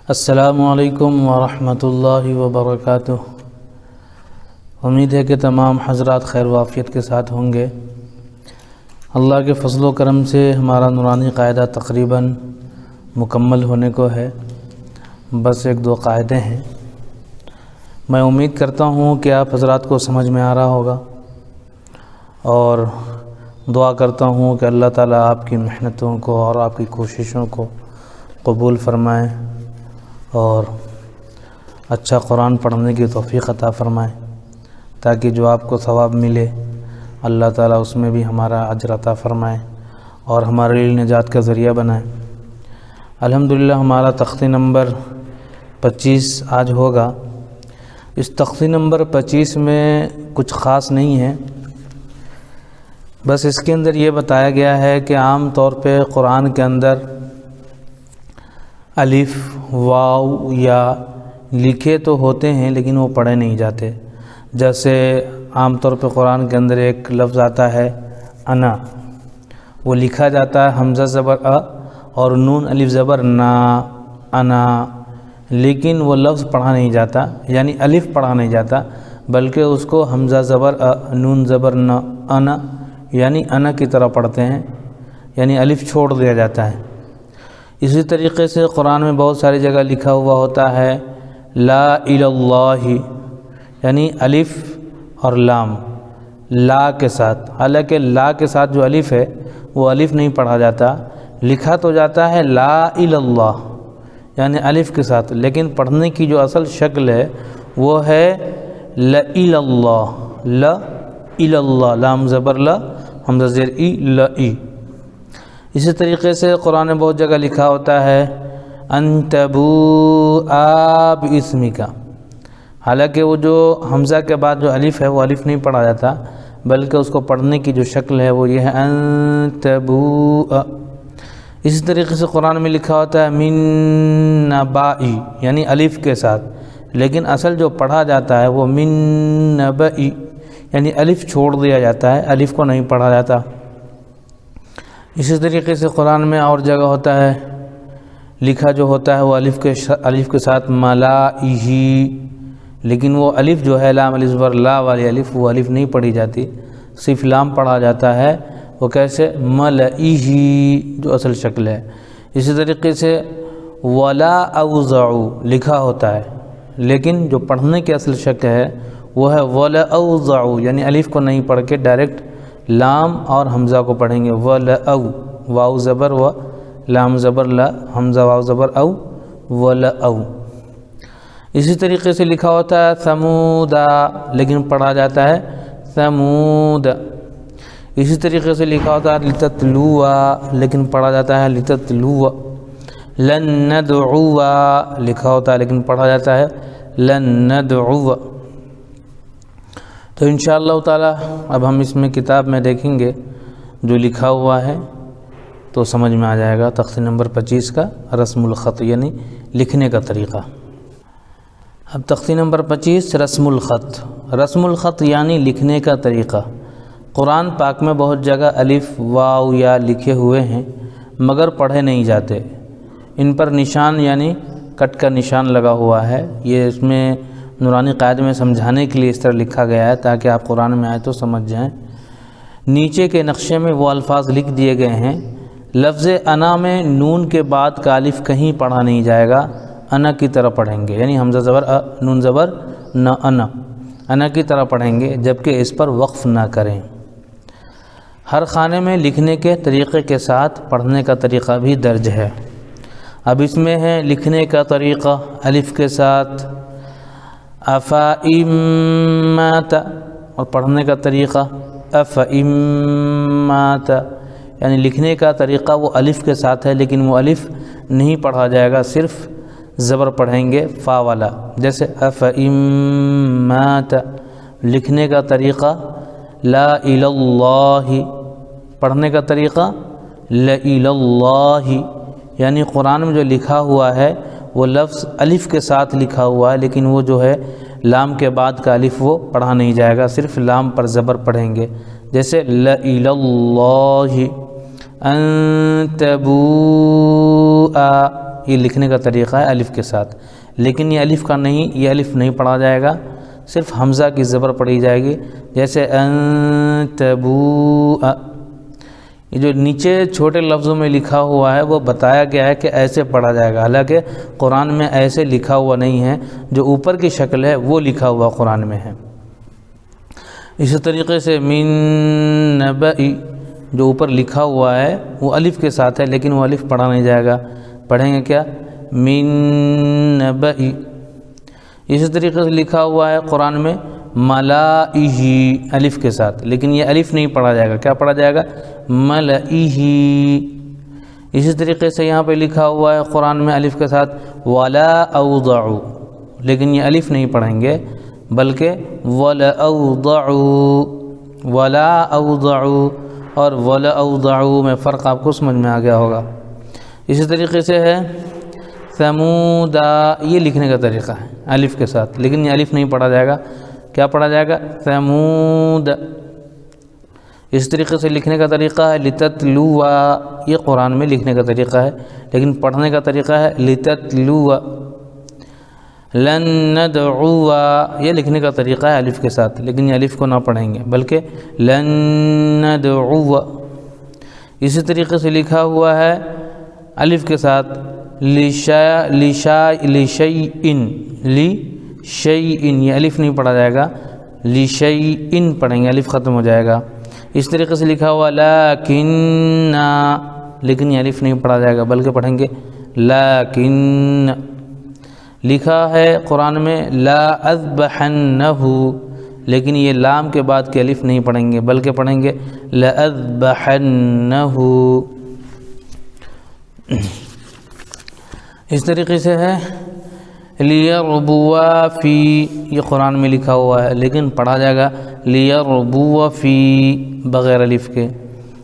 السلام علیکم ورحمۃ اللہ وبرکاتہ۔ امید ہے کہ تمام حضرات خیر و عافیت کے ساتھ ہوں گے۔ اللہ کے فضل و کرم سے ہمارا نورانی قاعدہ تقریباً مکمل ہونے کو ہے، بس ایک دو قاعدے ہیں۔ میں امید کرتا ہوں کہ آپ حضرات کو سمجھ میں آ رہا ہوگا، اور دعا کرتا ہوں کہ اللہ تعالیٰ آپ کی محنتوں کو اور آپ کی کوششوں کو قبول فرمائے اور اچھا قرآن پڑھنے کی توفیق عطا فرمائے، تاکہ جو آپ کو ثواب ملے اللہ تعالیٰ اس میں بھی ہمارا اجر عطا فرمائے اور ہمارے لیے نجات کا ذریعہ بنائے۔ الحمدللہ ہمارا تختی نمبر 25 آج ہوگا۔ اس تختی نمبر 25 میں کچھ خاص نہیں ہے، بس اس کے اندر یہ بتایا گیا ہے کہ عام طور پہ قرآن کے اندر الف واو یا لکھے تو ہوتے ہیں لیکن وہ پڑھے نہیں جاتے۔ جیسے عام طور پہ قرآن کے اندر ایک لفظ آتا ہے انا، وہ لکھا جاتا ہے حمزہ زبر ا اور نون الف زبر نا، انا، لیکن وہ لفظ پڑھا نہیں جاتا، یعنی الف پڑھا نہیں جاتا، بلکہ اس کو حمزہ زبر ا نون زبر نا، انا، یعنی انا کی طرح پڑھتے ہیں، یعنی الف چھوڑ دیا جاتا ہے۔ اسی طریقے سے قرآن میں بہت ساری جگہ لکھا ہوا ہوتا ہے لا الہ اللہ، یعنی الف اور لام لا کے ساتھ، حالانکہ لا کے ساتھ جو الف ہے وہ الف نہیں پڑھا جاتا، لکھا تو جاتا ہے لا الہ اللہ یعنی الف کے ساتھ، لیکن پڑھنے کی جو اصل شکل ہے وہ ہے لا الہ اللہ، لا الہ اللہ، لام زبر لا، حمزہ زیر ای، لا ای۔ اسی طریقے سے قرآن میں بہت جگہ لکھا ہوتا ہے ان تبوء باسمک، حالانکہ وہ جو حمزہ کے بعد جو الف ہے وہ الف نہیں پڑھا جاتا، بلکہ اس کو پڑھنے کی جو شکل ہے وہ یہ ہے ان تبوء۔ اسی طریقے سے قرآن میں لکھا ہوتا ہے من نبائی، یعنی الف کے ساتھ، لیکن اصل جو پڑھا جاتا ہے وہ من نبئی، یعنی الف چھوڑ دیا جاتا ہے، الف کو نہیں پڑھا جاتا۔ اسی طریقے سے قرآن میں اور جگہ ہوتا ہے لکھا جو ہوتا ہے وہ الف کے ساتھ ملائہی، لیکن وہ الف جو ہے لام الف زبر لا والی الف، وہ الف نہیں پڑھی جاتی، صرف لام پڑھا جاتا ہے۔ وہ کیسے؟ ملائہی جو اصل شکل ہے۔ اسی طریقے سے ولا اوزعوا لکھا ہوتا ہے، لیکن جو پڑھنے کی اصل شکل ہے وہ ہے ولا اوزعوا، یعنی الف کو نہیں پڑھ کے ڈائریکٹ لام اور حمزہ کو پڑھیں گے، وَلَأَوْ، واو زبر و، لام زبر لا، حمزہ واو زبر او، وَلَأَوْ۔ اسی طریقے سے لکھا ہوتا ہے ثمودا، لیکن پڑھا جاتا ہے ثمود۔ اسی طریقے سے لکھا ہوتا ہے لِتَتْلُوَا، لیکن پڑھا جاتا ہے لِتَتْلُوَا۔ لَن نَدْعُوَا لکھا ہوتا ہے لیکن پڑھا جاتا ہے لَن نَدْعُوَا۔ تو انشاءاللہ تعالیٰ اب ہم اس میں کتاب میں دیکھیں گے جو لکھا ہوا ہے تو سمجھ میں آ جائے گا۔ تختی نمبر 25 کا رسم الخط یعنی لکھنے کا طریقہ۔ اب تختی نمبر 25 رسم الخط۔ رسم الخط یعنی لکھنے کا طریقہ۔ قرآن پاک میں بہت جگہ الف واو یا لکھے ہوئے ہیں مگر پڑھے نہیں جاتے، ان پر نشان یعنی کٹ کا نشان لگا ہوا ہے۔ یہ اس میں نورانی قاعدے میں سمجھانے کے لیے اس طرح لکھا گیا ہے تاکہ آپ قرآن میں آئے تو سمجھ جائیں۔ نیچے کے نقشے میں وہ الفاظ لکھ دیے گئے ہیں۔ لفظ انا میں نون کے بعد کا الف کہیں پڑھا نہیں جائے گا، انا کی طرح پڑھیں گے، یعنی حمزہ زبر ا، نون زبر نہ، انا کی طرح پڑھیں گے، جبکہ اس پر وقف نہ کریں۔ ہر خانے میں لکھنے کے طریقے کے ساتھ پڑھنے کا طریقہ بھی درج ہے۔ اب اس میں ہے لکھنے کا طریقہ الف کے ساتھ افئن مات، اور پڑھنے کا طریقہ افئن مات، یعنی لکھنے کا طریقہ وہ الف کے ساتھ ہے لیکن وہ الف نہیں پڑھا جائے گا، صرف زبر پڑھیں گے فا والا، جیسے افئن مات۔ لکھنے کا طریقہ لا الہ اللہ، پڑھنے کا طریقہ لا الہ اللہ، یعنی قرآن میں جو لکھا ہوا ہے وہ لفظ الف کے ساتھ لکھا ہوا ہے لیکن وہ جو ہے لام کے بعد کا الف وہ پڑھا نہیں جائے گا، صرف لام پر زبر پڑھیں گے، جیسے لا الہ اللہ۔ ان تبوء، یہ لکھنے کا طریقہ ہے الف کے ساتھ، لیکن یہ الف کا نہیں، یہ الف نہیں پڑھا جائے گا، صرف حمزہ کی زبر پڑھی جائے گی، جیسے انتبوء، یہ جو نیچے چھوٹے لفظوں میں لکھا ہوا ہے وہ بتایا گیا ہے کہ ایسے پڑھا جائے گا، حالانکہ قرآن میں ایسے لکھا ہوا نہیں ہے، جو اوپر کی شکل ہے وہ لکھا ہوا قرآن میں ہے۔ اسی طریقے سے من نبئی، جو اوپر لکھا ہوا ہے وہ الف کے ساتھ ہے، لیکن وہ الف پڑھا نہیں جائے گا، پڑھیں گے کیا؟ من نبئی۔ اسی طریقے سے لکھا ہوا ہے قرآن میں ملائہ، الف کے ساتھ، لیکن یہ الف نہیں پڑھا جائے گا، کیا پڑھا جائے گا؟ ملائہ۔ اسی طریقے سے یہاں پہ لکھا ہوا ہے قرآن میں الف کے ساتھ ولا اوضعوا، لیکن یہ الف نہیں پڑھیں گے بلکہ ولا اوضعوا، ولا اوضعوا اور ولا اوضعوا میں فرق آپ کو سمجھ میں آ گیا ہوگا۔ اسی طریقے سے ہے ثمودا، یہ لکھنے کا طریقہ ہے الف کے ساتھ، لیکن یہ الف نہیں پڑھا جائے گا، کیا پڑھا جائے گا؟ ثمود۔ اس طریقے سے لکھنے کا طریقہ ہے لتتلوا، یہ قرآن میں لکھنے کا طریقہ ہے، لیکن پڑھنے کا طریقہ ہے لتتلوا۔ لن ندعوا، یہ لکھنے کا طریقہ ہے الف کے ساتھ، لیکن یہ الف کو نہ پڑھیں گے بلکہ لن ندعوا۔ اسی طریقے سے لکھا ہوا ہے الف کے ساتھ لشیئن، یہ الف نہیں پڑھا جائے گا، لشیئن پڑھیں گے، الف ختم ہو جائے گا۔ اس طریقے سے لکھا ہوا لیکن، لیکن یہ الف نہیں پڑھا جائے گا بلکہ پڑھیں گے لیکن۔ لکھا ہے قرآن میں لا اذبحنہ، لیکن یہ لام کے بعد کے الف نہیں پڑھیں گے بلکہ پڑھیں گے لا اذبحنہ۔ اس طریقے سے ہے لیربوا فی، یہ قرآن میں لکھا ہوا ہے لیکن پڑھا جائے گا لیربوا فی بغیر الف کے۔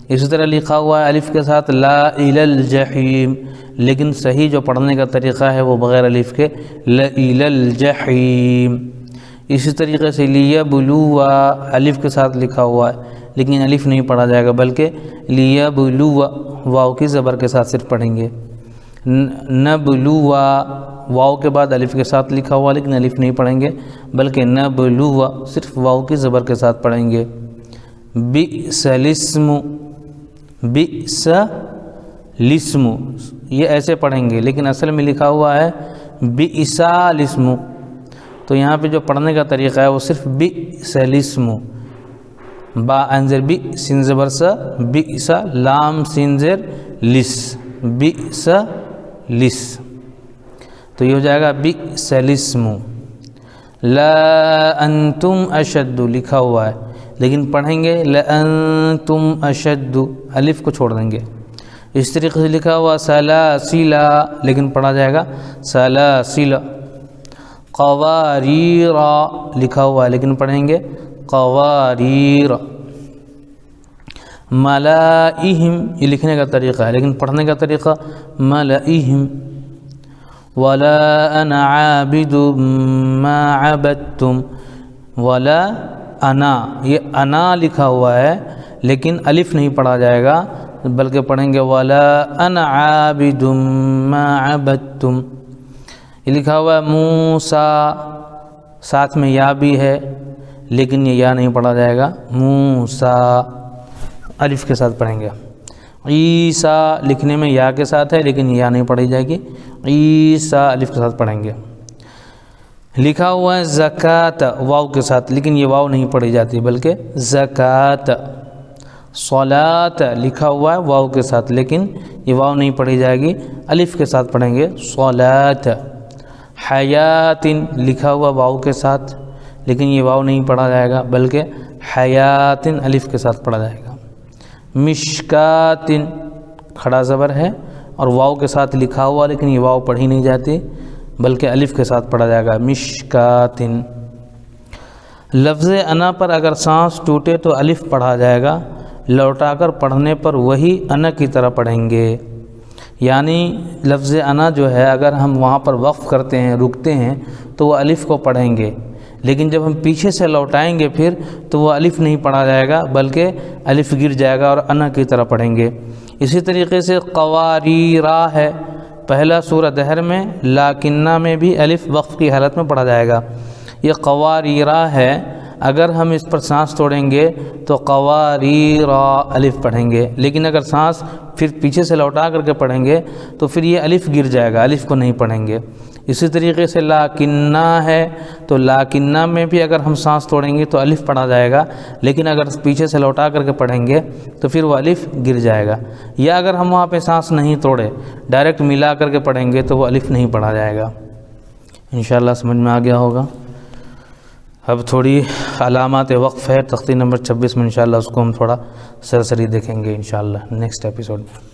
اسی طرح لکھا ہوا ہے الف کے ساتھ لا الی الجحیم، لیکن صحیح جو پڑھنے کا طریقہ ہے وہ بغیر الف کے لا الی الجحیم۔ اسی طریقے سے لیبلوا، الف کے ساتھ لکھا ہوا ہے لیکن الف نہیں پڑھا جائے گا بلکہ لیبلوا، واو کی زبر کے ساتھ صرف پڑھیں گے۔ نبلوا، واو کے بعد الف کے ساتھ لکھا ہوا لیکن الف نہیں پڑھیں گے بلکہ نبلوا، صرف واو کی زبر کے ساتھ پڑھیں گے۔ بئس الاسم، بئس الاسم، یہ ایسے پڑھیں گے لیکن اصل میں لکھا ہوا ہے بئس الاسم، تو یہاں پہ جو پڑھنے کا طریقہ ہے وہ صرف بئس الاسم، با انزر بی سین زبر سا، بئس لام سین زر لس، بئس لس، تو یہ ہو جائے گا بئس الاسم۔ لا انتم اشد لکھا ہوا ہے لیکن پڑھیں گے لانتم اشد، الف کو چھوڑ دیں گے۔ اس طریقے سے لکھا ہوا سلاسل، لیکن پڑھا جائے گا سلاسل۔ قواریر لکھا ہوا ہے لیکن پڑھیں گے قواریر۔ ملائہم، یہ لکھنے کا طریقہ ہے لیکن پڑھنے کا طریقہ ملائہم۔ ولا انا عابد ما عبدتم، ولا انا، یہ انا لکھا ہوا ہے لیکن الف نہیں پڑھا جائے گا بلکہ پڑھیں گے ولا انا عابد ما عبدتم۔ یہ لکھا ہوا ہے موسیٰ، ساتھ میں یا بھی ہے لیکن یہ یا نہیں پڑھا جائے گا، موسیٰ الف کے ساتھ پڑھیں گے۔ عیسیٰ لکھنے میں یا کے ساتھ ہے لیکن یا نہیں پڑھی جائے گی، عیسیٰ الف کے ساتھ پڑھیں گے۔ لکھا ہوا ہے زکوٰۃ، واو کے ساتھ، لیکن یہ واو نہیں پڑھی جاتی بلکہ زکوٰۃ۔ صلاۃ لکھا ہوا ہے واو کے ساتھ لیکن یہ واو نہیں پڑھی جائے گی، الف کے ساتھ پڑھیں گے صلاۃ۔ حیات لکھا ہوا واو کے ساتھ لیکن یہ واو نہیں پڑھا جائے گا بلکہ حیات الف کے ساتھ پڑھا جائے گا۔ مشکات کھڑا زبر ہے اور واو کے ساتھ لکھا ہوا لیکن یہ واو پڑھی نہیں جاتی بلکہ الف کے ساتھ پڑھا جائے گا، مشکات۔ لفظ انا پر اگر سانس ٹوٹے تو الف پڑھا جائے گا، لوٹا کر پڑھنے پر وہی انا کی طرح پڑھیں گے، یعنی لفظ انا جو ہے اگر ہم وہاں پر وقف کرتے ہیں، رکتے ہیں تو وہ الف کو پڑھیں گے، لیکن جب ہم پیچھے سے لوٹائیں گے پھر تو وہ الف نہیں پڑھا جائے گا بلکہ الف گر جائے گا اور انا کی طرح پڑھیں گے۔ اسی طریقے سے قواریرا ہے، پہلا سورہ دہر میں، لاکنہ میں بھی الف وقف کی حالت میں پڑھا جائے گا۔ یہ قواریرا ہے، اگر ہم اس پر سانس توڑیں گے تو قواریرا الف پڑھیں گے، لیکن اگر سانس پھر پیچھے سے لوٹا کر کے پڑھیں گے تو پھر یہ الف گر جائے گا، الف کو نہیں پڑھیں گے۔ اسی طریقے سے لاکنہ ہے تو لاکنہ میں بھی اگر ہم سانس توڑیں گے تو الف پڑھا جائے گا، لیکن اگر پیچھے سے لوٹا کر کے پڑھیں گے تو پھر وہ الف گر جائے گا۔ یا اگر ہم وہاں پہ سانس نہیں توڑے، ڈائریکٹ ملا کر کے پڑھیں گے تو وہ الف نہیں پڑھا جائے گا۔ انشاءاللہ سمجھ میں آ گیا ہوگا۔ اب تھوڑی علامات وقف ہے تختی نمبر 26 میں، انشاءاللہ اس کو ہم تھوڑا سرسری دیکھیں گے انشاءاللہ نیکسٹ ایپیسوڈ میں۔